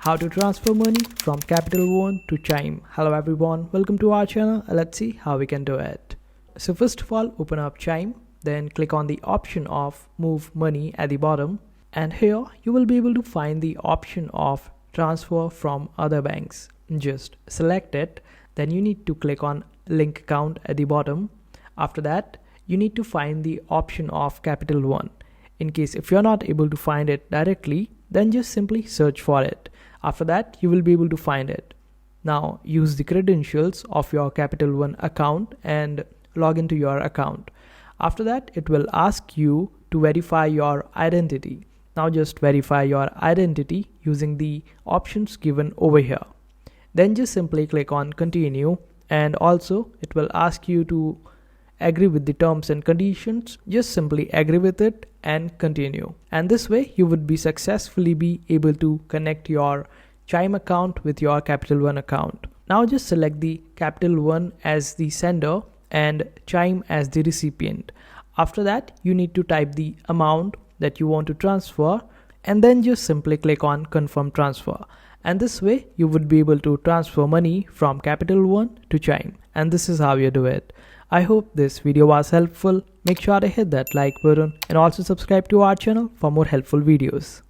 how to transfer money from Capital One to Chime. Hello everyone, welcome to our channel. Let's see how we can do it. So first of all, open up Chime, then click on the option of move money at the bottom, and here you will be able to find the option of transfer from other banks. Just select it, then you need to click on link account at the bottom. After that, you need to find the option of Capital One. In case if you're not able to find it directly, then just simply search for it. After that, you will be able to find it. Now use the credentials of your Capital One account and log into your account. After that, it will ask you to verify your identity. Now just verify your identity using the options given over here. Then just simply click on continue, and also it will ask you to agree with the terms and conditions. Just simply agree with it and continue. And this way you would be successfully be able to connect your Chime account with your Capital One account. Now just select the Capital One as the sender and Chime as the recipient. After that, you need to type the amount that you want to transfer and then just simply click on confirm transfer. And this way you would be able to transfer money from Capital One to Chime. And this is how you do it. I hope this video was helpful. Make sure to hit that like button and also subscribe to our channel for more helpful videos.